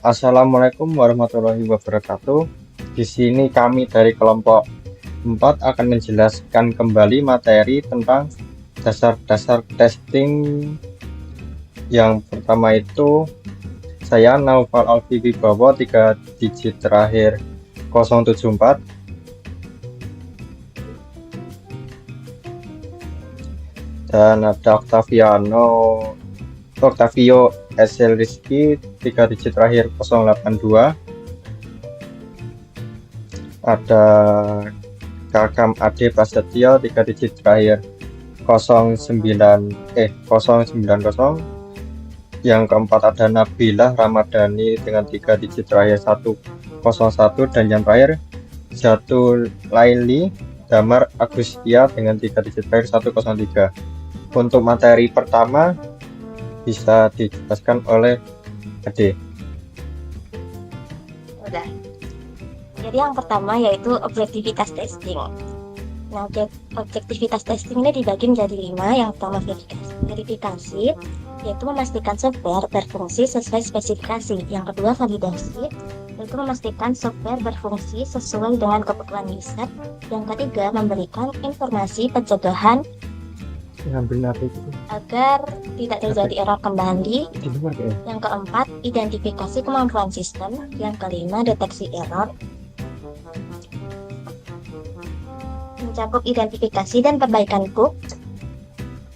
Assalamualaikum warahmatullahi wabarakatuh. Di sini kami dari kelompok 4 akan menjelaskan kembali materi tentang dasar-dasar testing. Yang pertama itu saya Naufal Alfi Wibowo, 3 digit terakhir 074, dan ada Octavio SL Rizky, 3 digit terakhir 082, ada Kakam Ade Prasetyo, 3 digit terakhir 090. Yang keempat ada Nabila Ramadhani dengan 3 digit terakhir 101, dan yang terakhir Jatuh Laili Damar Agustia dengan 3 digit terakhir 103. Untuk materi pertama bisa dijelaskan oleh Ade. Udah. Jadi yang pertama yaitu objektivitas testing. Nah, objektivitas testing ini dibagi menjadi 5. Yang pertama verifikasi, yaitu memastikan software berfungsi sesuai spesifikasi. Yang kedua validasi, yaitu memastikan software berfungsi sesuai dengan kebutuhan user. Yang ketiga memberikan informasi pencegahan agar tidak terjadi error kembali. Yang keempat identifikasi kemampuan sistem. Yang kelima deteksi error, mencakup identifikasi dan perbaikan bug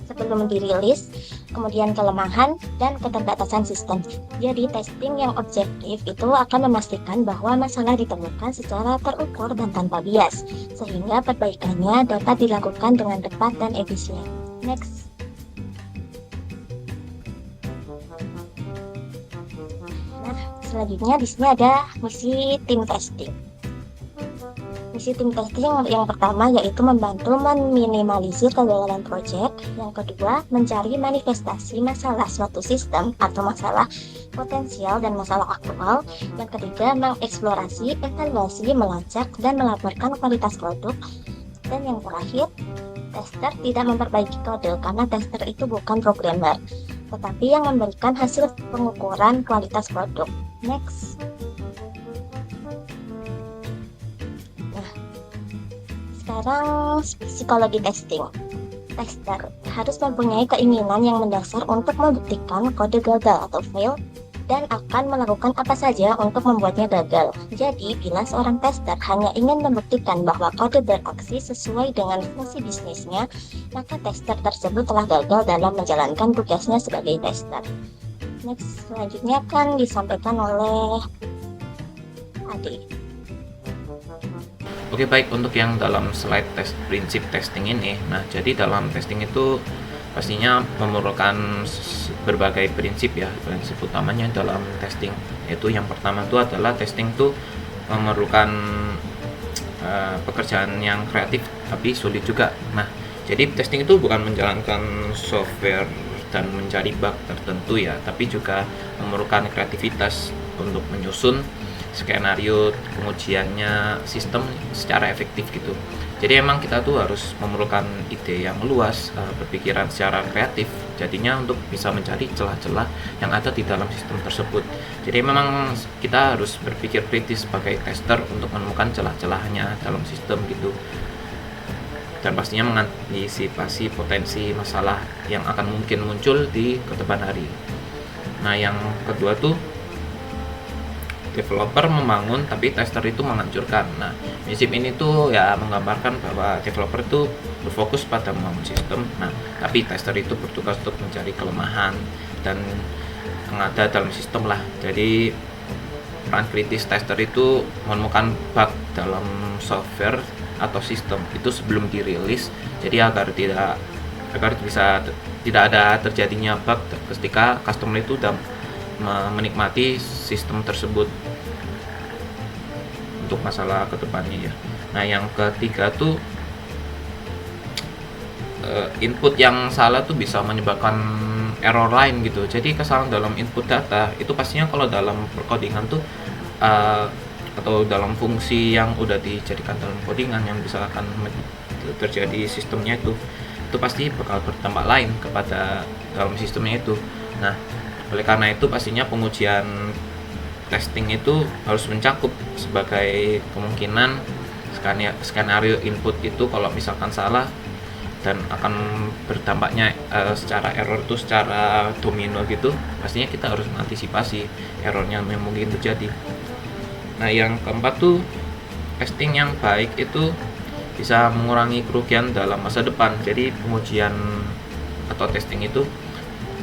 sebelum dirilis, kemudian kelemahan dan keterbatasan sistem. Jadi testing yang objektif itu akan memastikan bahwa masalah ditemukan secara terukur dan tanpa bias, sehingga perbaikannya dapat dilakukan dengan tepat dan efisien. Next. Nah, selanjutnya di sini ada misi tim testing. Misi tim testing yang pertama yaitu membantu meminimalisir kegagalan proyek. Yang kedua, mencari manifestasi masalah suatu sistem atau masalah potensial dan masalah aktual. Yang ketiga, mengeksplorasi, evaluasi, melacak, dan melaporkan kualitas produk. Dan yang terakhir, tester tidak memperbaiki kode karena tester itu bukan programmer, tetapi yang memberikan hasil pengukuran kualitas produk. Next. Sekarang psikologi testing. Tester harus mempunyai keinginan yang mendasar untuk membuktikan kode gagal atau fail dan akan melakukan apa saja untuk membuatnya gagal. Jadi, bila seorang tester hanya ingin membuktikan bahwa kode beraksi sesuai dengan fungsi bisnisnya, maka tester tersebut telah gagal dalam menjalankan tugasnya sebagai tester. Next, selanjutnya akan disampaikan oleh Ade. Oke, baik, untuk yang dalam slide prinsip testing ini. Nah, jadi dalam testing itu pastinya memerlukan berbagai prinsip ya. Prinsip utamanya dalam testing yaitu yang pertama itu adalah testing itu memerlukan pekerjaan yang kreatif tapi sulit juga. Nah, jadi testing itu bukan menjalankan software dan mencari bug tertentu ya, tapi juga memerlukan kreativitas untuk menyusun skenario pengujiannya sistem secara efektif gitu. Jadi emang kita tuh harus memerlukan ide yang luas, berpikiran secara kreatif jadinya untuk bisa mencari celah-celah yang ada di dalam sistem tersebut. Jadi memang kita harus berpikir kritis sebagai tester untuk menemukan celah-celahnya dalam sistem gitu, dan pastinya mengantisipasi potensi masalah yang akan mungkin muncul di kedepan hari. Nah, yang kedua tuh developer membangun tapi tester itu menghancurkan. Nah, prinsip ini tuh ya menggambarkan bahwa developer itu berfokus pada membangun sistem, nah tapi tester itu bertugas untuk mencari kelemahan dan yang ada dalam sistem lah. Jadi peran kritis tester itu menemukan bug dalam software atau sistem itu sebelum dirilis, jadi agar bisa tidak ada terjadinya bug ketika customer itu udah menikmati sistem tersebut untuk masalah kedepannya ya. Nah, yang ketiga tuh input yang salah tuh bisa menyebabkan error lain gitu. Jadi kesalahan dalam input data itu pastinya kalau dalam perkodingan tuh atau dalam fungsi yang udah dijadikan dalam codingan yang bisa akan terjadi sistemnya itu pasti bakal berdampak lain kepada dalam sistemnya itu. Nah, oleh karena itu pastinya pengujian testing itu harus mencakup sebagai kemungkinan skenario input itu kalau misalkan salah dan akan berdampaknya secara error itu secara domino gitu, pastinya kita harus mengantisipasi errornya yang mungkin terjadi. Nah, yang keempat tuh testing yang baik itu bisa mengurangi kerugian dalam masa depan. Jadi pengujian atau testing itu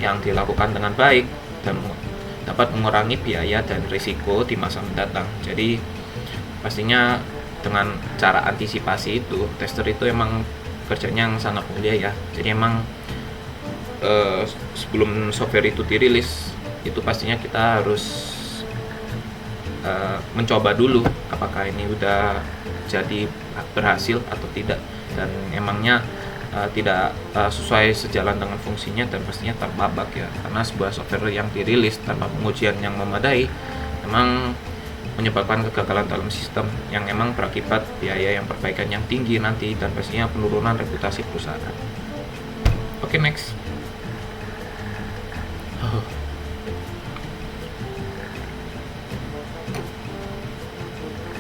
yang dilakukan dengan baik dan dapat mengurangi biaya dan risiko di masa mendatang. Jadi pastinya dengan cara antisipasi itu, tester itu emang kerjanya yang sangat mulia ya. Jadi emang sebelum software itu dirilis itu pastinya kita harus mencoba dulu apakah ini udah jadi berhasil atau tidak, dan emangnya tidak sesuai sejalan dengan fungsinya dan pastinya tanpa bug ya, karena sebuah software yang dirilis tanpa pengujian yang memadai memang menyebabkan kegagalan dalam sistem yang emang berakibat biaya yang perbaikan yang tinggi nanti dan pastinya penurunan reputasi perusahaan. Oke, next.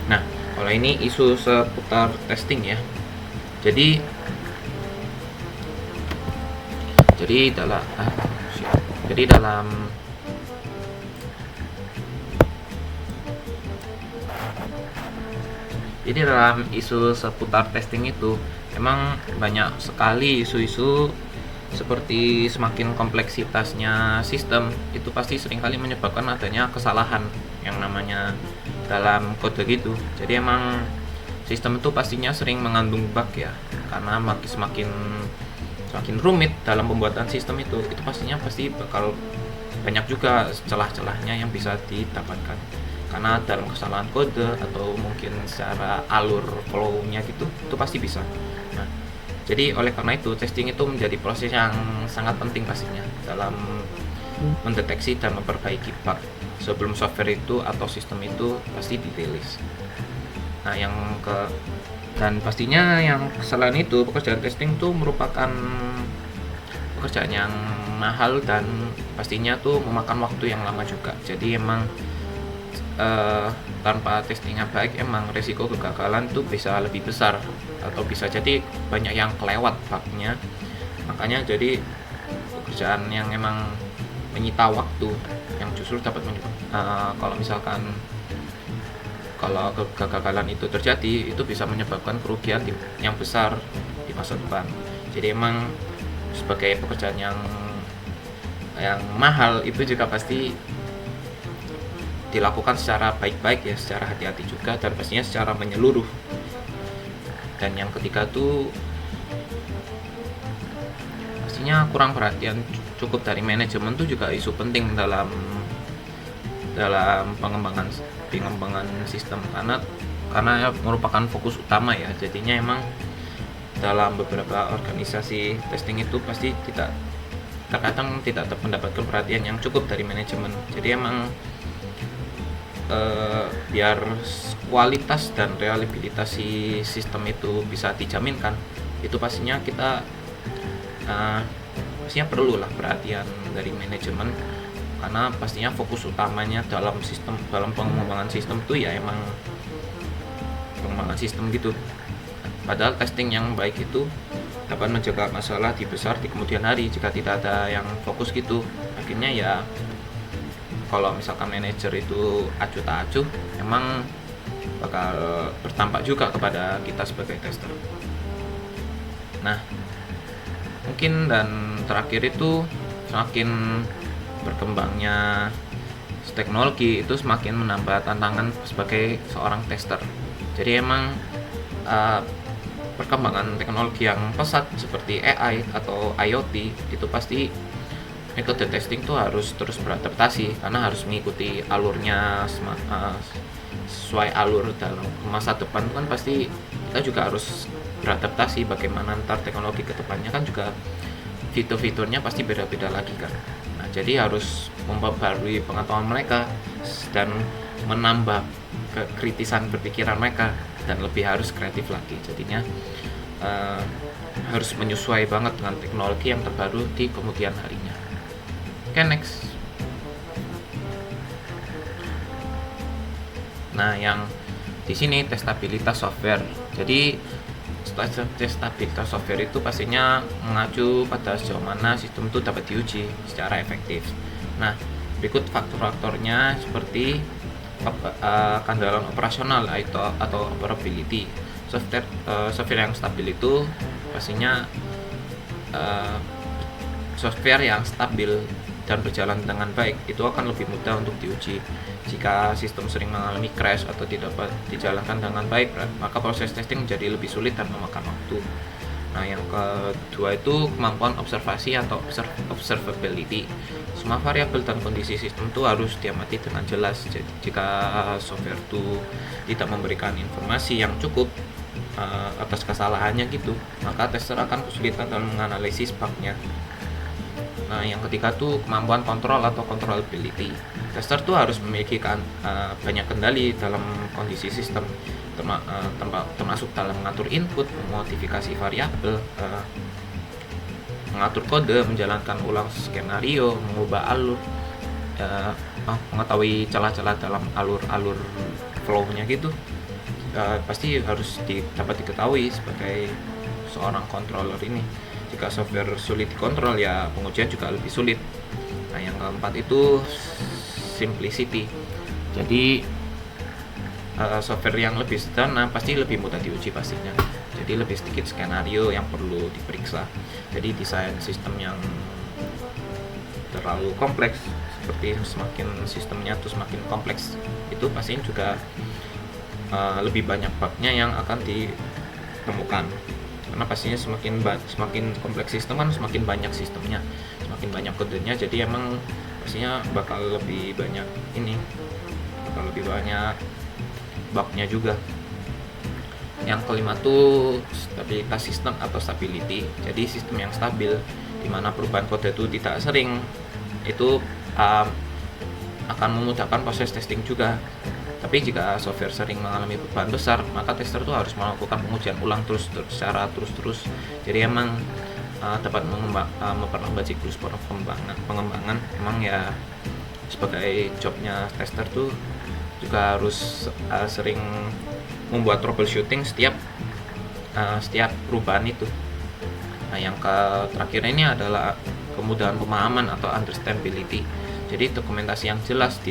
Nah, kalau ini isu seputar testing ya. Jadi dalam isu seputar testing itu memang banyak sekali isu-isu seperti semakin kompleksitasnya sistem itu pasti seringkali menyebabkan adanya kesalahan yang namanya dalam kode gitu. Jadi emang sistem itu pastinya sering mengandung bug ya, karena semakin rumit dalam pembuatan sistem itu pastinya pasti bakal banyak juga celah-celahnya yang bisa didapatkan karena dalam kesalahan kode atau mungkin secara alur flow-nya gitu, itu pasti bisa. Nah, jadi oleh karena itu testing itu menjadi proses yang sangat penting pastinya dalam mendeteksi dan memperbaiki bug sebelum software itu atau sistem itu pasti dirilis. Nah, dan pastinya yang selain itu pekerjaan testing itu merupakan pekerjaan yang mahal dan pastinya tuh memakan waktu yang lama juga. Jadi emang tanpa testing yang baik emang resiko kegagalan tuh bisa lebih besar atau bisa jadi banyak yang kelewat bugnya. Makanya jadi pekerjaan yang emang menyita waktu yang justru dapat kalau misalkan kalau kegagalan itu terjadi itu bisa menyebabkan kerugian yang besar di masa depan. Jadi emang sebagai pekerjaan yang mahal itu juga pasti dilakukan secara baik-baik ya, secara hati-hati juga dan pastinya secara menyeluruh. Dan yang ketiga tuh pastinya kurang perhatian cukup dari manajemen tuh juga isu penting dalam pengembangan sistem karena merupakan fokus utama ya. Jadinya emang dalam beberapa organisasi testing itu pasti terkadang tidak mendapatkan perhatian yang cukup dari manajemen. Jadi emang biar kualitas dan reliabilitas si sistem itu bisa dijaminkan, itu pastinya kita pastinya perlulah perhatian dari manajemen, karena pastinya fokus utamanya dalam pengembangan sistem itu ya emang pengembangan sistem gitu. Padahal testing yang baik itu dapat mencegah masalah besar di kemudian hari jika tidak ada yang fokus gitu. Akhirnya ya kalau misalkan manajer itu acuh tak acuh, emang bakal berdampak juga kepada kita sebagai tester. Nah, mungkin dan terakhir itu semakin berkembangnya teknologi itu semakin menambah tantangan sebagai seorang tester. Jadi emang perkembangan teknologi yang pesat seperti AI atau IoT itu pasti metode testing tuh harus terus beradaptasi karena harus mengikuti alurnya sesuai alur dalam masa depan. Kan pasti kita juga harus beradaptasi bagaimana ntar teknologi kedepannya kan juga fitur-fiturnya pasti beda-beda lagi kan. Nah, jadi harus memperbarui pengetahuan mereka dan menambah kekritisan berpikiran mereka dan lebih harus kreatif lagi. Jadinya harus menyesuaikan banget dengan teknologi yang terbaru di kemudian harinya. Oke, next. Nah, yang di sini tes stabilitas software. Jadi tes stabilitas software itu pastinya mengacu pada sejauh mana sistem itu dapat diuji secara efektif. Nah, berikut faktor-faktornya seperti keandalan operasional atau operability. Software yang stabil itu pastinya software yang stabil dan berjalan dengan baik itu akan lebih mudah untuk diuji. Jika sistem sering mengalami crash atau tidak dijalankan dengan baik, maka proses testing menjadi lebih sulit dan memakan waktu. Nah, yang kedua itu kemampuan observasi atau observability. Semua variabel dan kondisi sistem itu harus diamati dengan jelas. Jadi, jika software itu tidak memberikan informasi yang cukup atas kesalahannya gitu, maka tester akan kesulitan dalam menganalisis bug-nya. Nah, yang ketiga tuh kemampuan kontrol atau controllability. Tester tuh harus memiliki banyak kendali dalam kondisi sistem, termasuk dalam mengatur input, memodifikasi variabel, mengatur kode, menjalankan ulang skenario, mengubah alur, mengetahui celah-celah dalam alur flow-nya gitu. Pasti harus dapat diketahui sebagai seorang controller ini. Jika software sulit dikontrol, ya pengujian juga lebih sulit. Nah, yang keempat itu simplicity. Jadi software yang lebih sederhana pasti lebih mudah diuji pastinya. Jadi lebih sedikit skenario yang perlu diperiksa. Jadi desain sistem yang terlalu kompleks, seperti semakin sistemnya tuh semakin kompleks, itu pastinya juga lebih banyak bug-nya yang akan ditemukan. Karena pastinya semakin kompleks sistem kan semakin banyak sistemnya, semakin banyak kodenya, jadi emang pastinya bakal lebih banyak bugnya juga. Yang kelima tuh stabilitas sistem atau stability. Jadi sistem yang stabil di mana perubahan kode itu tidak sering, itu akan memudahkan proses testing juga. Tapi jika software sering mengalami perubahan besar, maka tester itu harus melakukan pengujian ulang secara terus-terus. Jadi emang dapat memperlambat siklus pengembangan. Emang ya sebagai jobnya tester tuh juga harus sering membuat troubleshooting setiap perubahan itu. Nah, yang terakhir ini adalah kemudahan pemahaman atau understandability. Jadi dokumentasi yang jelas,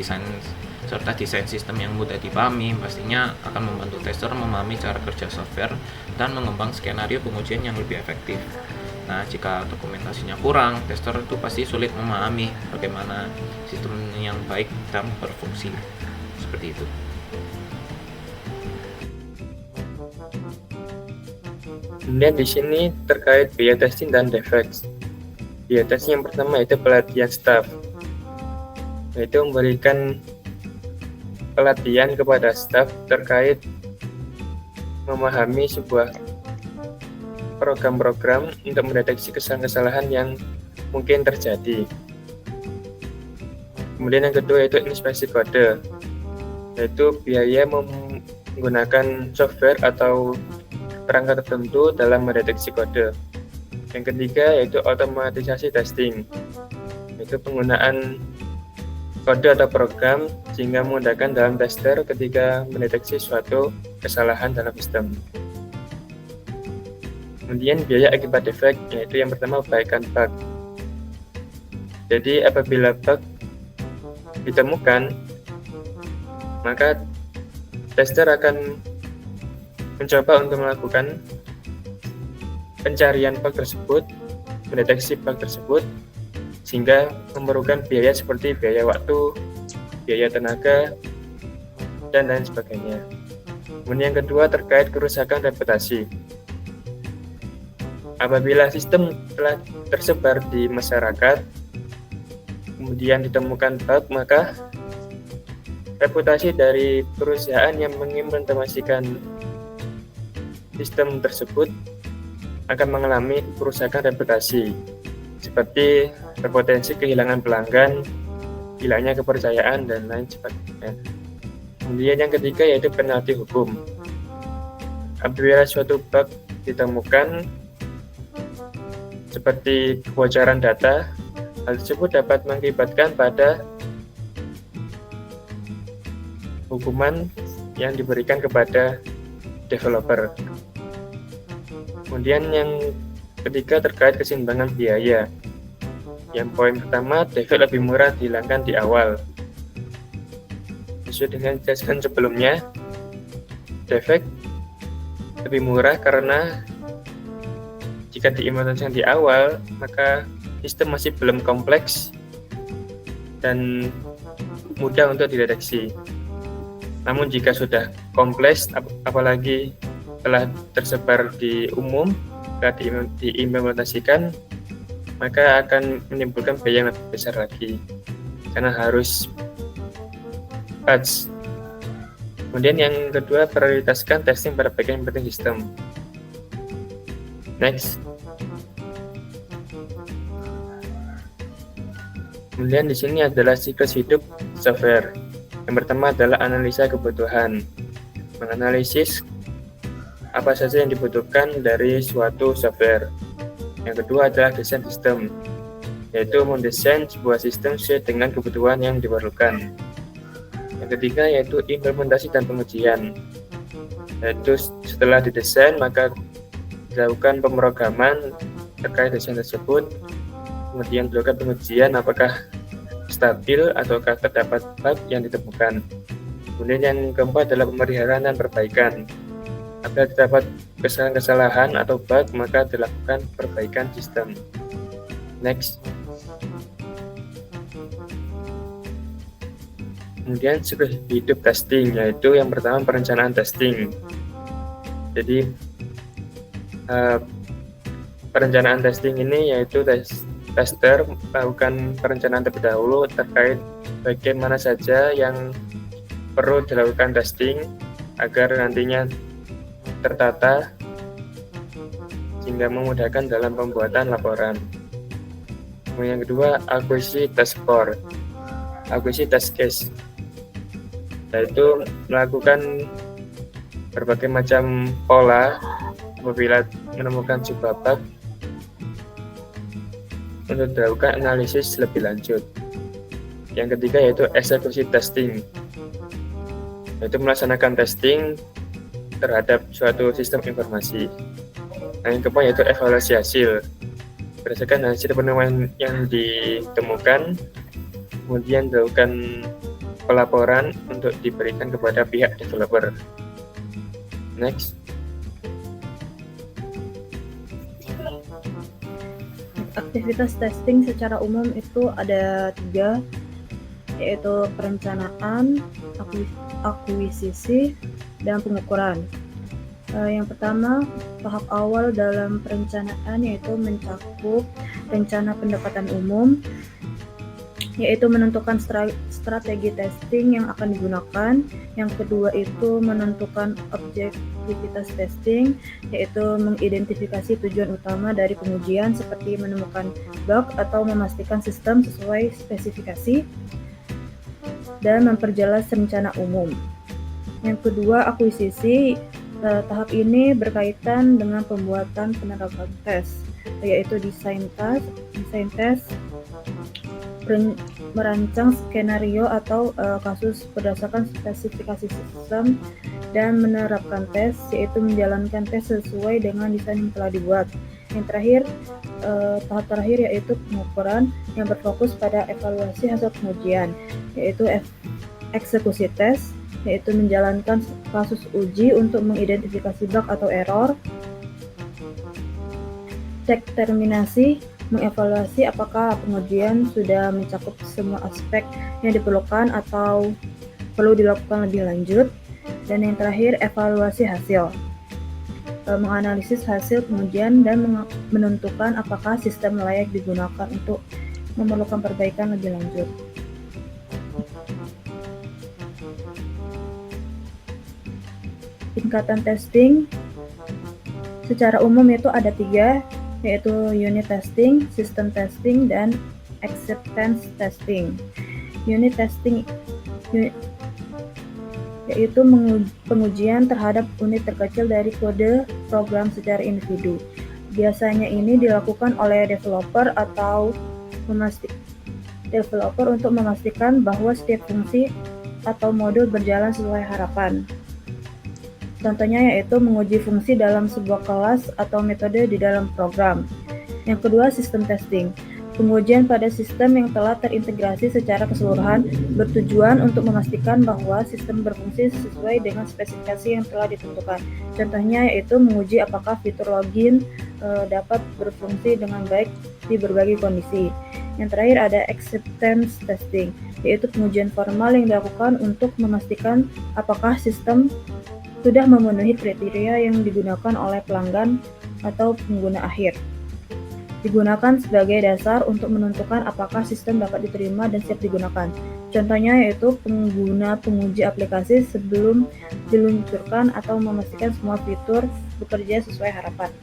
serta desain sistem yang mudah dipahami pastinya akan membantu tester memahami cara kerja software dan mengembang skenario pengujian yang lebih efektif. Nah, jika dokumentasinya kurang, tester itu pasti sulit memahami bagaimana sistem yang baik dan berfungsi. Seperti itu. Kemudian di sini terkait biaya testing dan defects. Biaya testing yang pertama yaitu pelatihan staff, yaitu memberikan pelatihan kepada staf terkait memahami sebuah program-program untuk mendeteksi kesalahan-kesalahan yang mungkin terjadi. Kemudian yang kedua yaitu inspeksi kode, yaitu biaya menggunakan software atau perangkat tertentu dalam mendeteksi kode. Yang ketiga yaitu otomatisasi testing, yaitu penggunaan kode atau program sehingga memudahkan dalam tester ketika mendeteksi suatu kesalahan dalam sistem. Kemudian biaya akibat defect, yaitu yang pertama perbaikan bug. Jadi apabila bug ditemukan, maka tester akan mencoba untuk melakukan pencarian bug tersebut, mendeteksi bug tersebut, sehingga memerlukan biaya seperti biaya waktu, biaya tenaga, dan lain sebagainya. Kemudian yang kedua terkait kerusakan reputasi. Apabila sistem telah tersebar di masyarakat, kemudian ditemukan bug, maka reputasi dari perusahaan yang mengimplementasikan sistem tersebut akan mengalami kerusakan reputasi, seperti berpotensi kehilangan pelanggan, hilangnya kepercayaan, dan lain sebagainya. Kemudian yang ketiga yaitu penalti hukum. Apabila suatu bug ditemukan seperti kebocoran data, hal tersebut dapat mengakibatkan pada hukuman yang diberikan kepada developer. Kemudian yang ketiga terkait keseimbangan biaya. Yang poin pertama, defect lebih murah dihilangkan di awal. Sesuai dengan dijelaskan sebelumnya, defect lebih murah karena jika diimplementasikan di awal, maka sistem masih belum kompleks dan mudah untuk dideteksi. Namun jika sudah kompleks, apalagi telah tersebar di umum, jika diimplementasikan, maka akan menimbulkan biaya yang lebih besar lagi karena harus patch. Kemudian yang kedua, prioritaskan testing pada bagian operating system. Next. Kemudian di sini adalah siklus hidup software. Yang pertama adalah analisa kebutuhan, menganalisis apa saja yang dibutuhkan dari suatu software. Yang kedua adalah desain sistem, yaitu mendesain sebuah sistem sesuai dengan kebutuhan yang diperlukan. Yang ketiga yaitu implementasi dan pengujian, yaitu setelah didesain maka dilakukan pemrograman terkait desain tersebut, kemudian dilakukan pengujian apakah stabil ataukah terdapat bug yang ditemukan. Kemudian yang keempat adalah pemeliharaan dan perbaikan. Apabila terdapat kesalahan atau bug, maka dilakukan perbaikan sistem. Next. Kemudian siklus hidup testing, yaitu yang pertama perencanaan testing. Jadi perencanaan testing ini yaitu tester melakukan perencanaan terlebih dahulu terkait bagaimana saja yang perlu dilakukan testing agar nantinya tertata sehingga memudahkan dalam pembuatan laporan. Kemudian yang kedua, akuisisi test case, yaitu melakukan berbagai macam pola apabila menemukan sebuah bug untuk dilakukan analisis lebih lanjut. Yang ketiga yaitu eksekusi testing, yaitu melaksanakan testing terhadap suatu sistem informasi. Yang keempat yaitu evaluasi hasil. Berdasarkan hasil penemuan yang ditemukan, kemudian dilakukan pelaporan untuk diberikan kepada pihak developer. Next. Aktivitas testing secara umum itu ada 3, yaitu perencanaan, akuisisi, dan pengukuran. Yang pertama, tahap awal dalam perencanaan yaitu mencakup rencana pendekatan umum, yaitu menentukan strategi testing yang akan digunakan. Yang kedua itu menentukan objektivitas testing, yaitu mengidentifikasi tujuan utama dari pengujian seperti menemukan bug atau memastikan sistem sesuai spesifikasi, dan memperjelas rencana umum. Yang kedua, akuisisi. Tahap ini berkaitan dengan pembuatan penerapan tes, yaitu desain tes, merancang skenario atau kasus berdasarkan spesifikasi sistem, dan menerapkan tes, yaitu menjalankan tes sesuai dengan desain yang telah dibuat. Yang terakhir, tahap terakhir yaitu pengukuran yang berfokus pada evaluasi hasil pengujian, yaitu eksekusi tes, yaitu menjalankan kasus uji untuk mengidentifikasi bug atau error. Cek terminasi, mengevaluasi apakah pengujian sudah mencakup semua aspek yang diperlukan atau perlu dilakukan lebih lanjut. Dan yang terakhir, evaluasi hasil, menganalisis hasil pengujian dan menentukan apakah sistem layak digunakan untuk memerlukan perbaikan lebih lanjut. Tingkatan testing secara umum itu ada 3, yaitu unit testing, system testing, dan acceptance testing. Unit testing yaitu pengujian terhadap unit terkecil dari kode program secara individu. Biasanya ini dilakukan oleh developer untuk memastikan bahwa setiap fungsi atau modul berjalan sesuai harapan. Contohnya yaitu menguji fungsi dalam sebuah kelas atau metode di dalam program. Yang kedua, sistem testing. Pengujian pada sistem yang telah terintegrasi secara keseluruhan bertujuan untuk memastikan bahwa sistem berfungsi sesuai dengan spesifikasi yang telah ditentukan. Contohnya yaitu menguji apakah fitur login dapat berfungsi dengan baik di berbagai kondisi. Yang terakhir ada acceptance testing, yaitu pengujian formal yang dilakukan untuk memastikan apakah sistem sudah memenuhi kriteria yang digunakan oleh pelanggan atau pengguna akhir. Digunakan sebagai dasar untuk menentukan apakah sistem dapat diterima dan siap digunakan. Contohnya yaitu pengguna penguji aplikasi sebelum diluncurkan atau memastikan semua fitur bekerja sesuai harapan.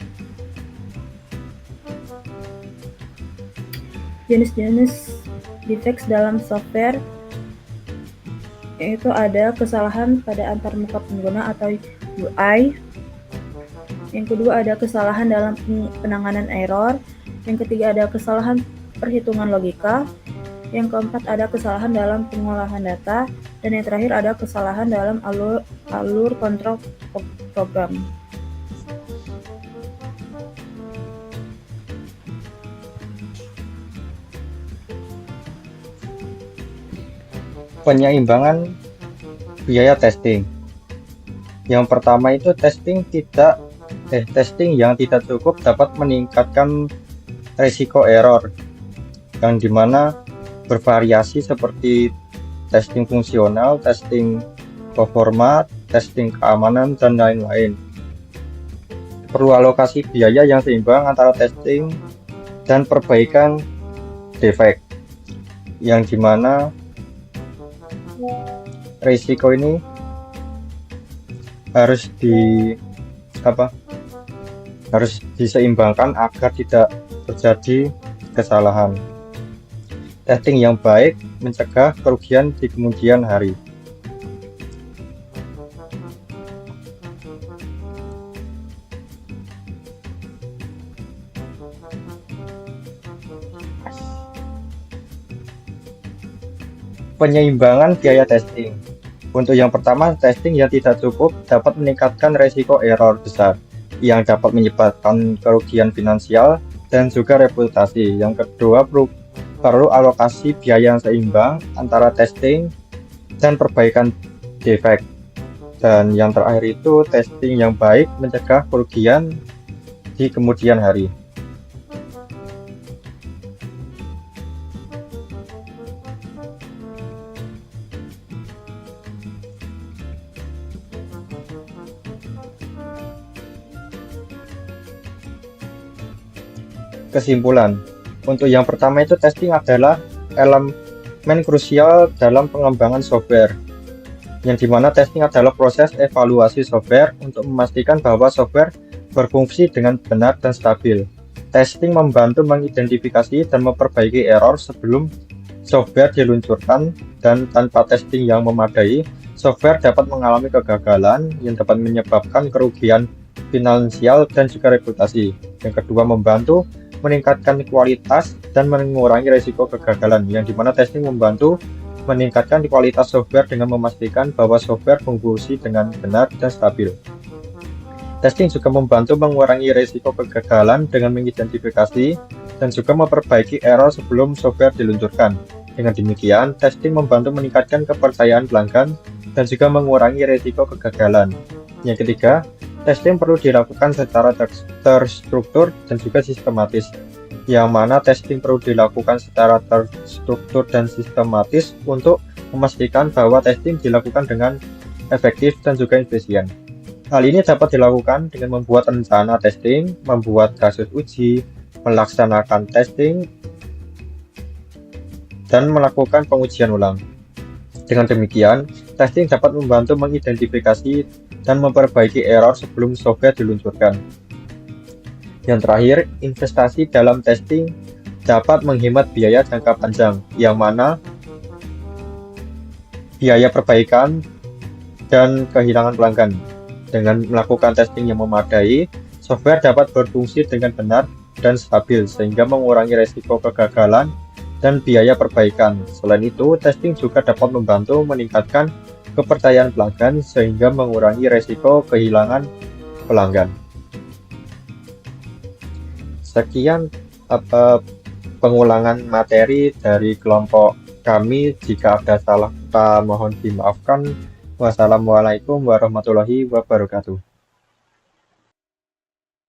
Jenis-jenis defects dalam software yaitu ada kesalahan pada antarmuka pengguna atau UI. Yang kedua ada kesalahan dalam penanganan error. Yang ketiga ada kesalahan perhitungan logika. Yang keempat ada kesalahan dalam pengolahan data. Dan yang terakhir ada kesalahan dalam alur kontrol program. Penyeimbangan biaya testing. Yang pertama itu testing yang tidak cukup dapat meningkatkan risiko error, yang dimana bervariasi seperti testing fungsional, testing performa, testing keamanan, dan lain-lain. Perlu alokasi biaya yang seimbang antara testing dan perbaikan defect, yang dimana risiko ini harus diseimbangkan agar tidak terjadi kesalahan. Testing yang baik mencegah kerugian di kemudian hari. Penyeimbangan biaya testing. Untuk yang pertama, testing yang tidak cukup dapat meningkatkan risiko error besar yang dapat menyebabkan kerugian finansial dan juga reputasi. Yang kedua, perlu alokasi biaya yang seimbang antara testing dan perbaikan defect. Dan yang terakhir itu testing yang baik mencegah kerugian di kemudian hari. Kesimpulan, untuk yang pertama itu testing adalah elemen krusial dalam pengembangan software, yang dimana testing adalah proses evaluasi software untuk memastikan bahwa software berfungsi dengan benar dan stabil. Testing membantu mengidentifikasi dan memperbaiki error sebelum software diluncurkan, dan tanpa testing yang memadai, software dapat mengalami kegagalan yang dapat menyebabkan kerugian finansial dan juga reputasi. Yang kedua, membantu meningkatkan kualitas dan mengurangi risiko kegagalan, yang dimana testing membantu meningkatkan kualitas software dengan memastikan bahwa software berfungsi dengan benar dan stabil. Testing juga membantu mengurangi risiko kegagalan dengan mengidentifikasi dan juga memperbaiki error sebelum software diluncurkan. Dengan demikian, testing membantu meningkatkan kepercayaan pelanggan dan juga mengurangi risiko kegagalan. Yang ketiga, testing perlu dilakukan secara terstruktur dan juga sistematis, yang mana testing perlu dilakukan secara terstruktur dan sistematis untuk memastikan bahwa testing dilakukan dengan efektif dan juga efisien. Hal ini dapat dilakukan dengan membuat rencana testing, membuat kasus uji, melaksanakan testing, dan melakukan pengujian ulang. Dengan demikian, testing dapat membantu mengidentifikasi dan memperbaiki error sebelum software diluncurkan. Yang terakhir, investasi dalam testing dapat menghemat biaya jangka panjang, yang mana biaya perbaikan dan kehilangan pelanggan. Dengan melakukan testing yang memadai, software dapat berfungsi dengan benar dan stabil, sehingga mengurangi risiko kegagalan dan biaya perbaikan. Selain itu, testing juga dapat membantu meningkatkan kepercayaan pelanggan sehingga mengurangi resiko kehilangan pelanggan. Sekian pengulangan materi dari kelompok kami. Jika ada salah kata mohon dimaafkan. Wassalamualaikum warahmatullahi wabarakatuh.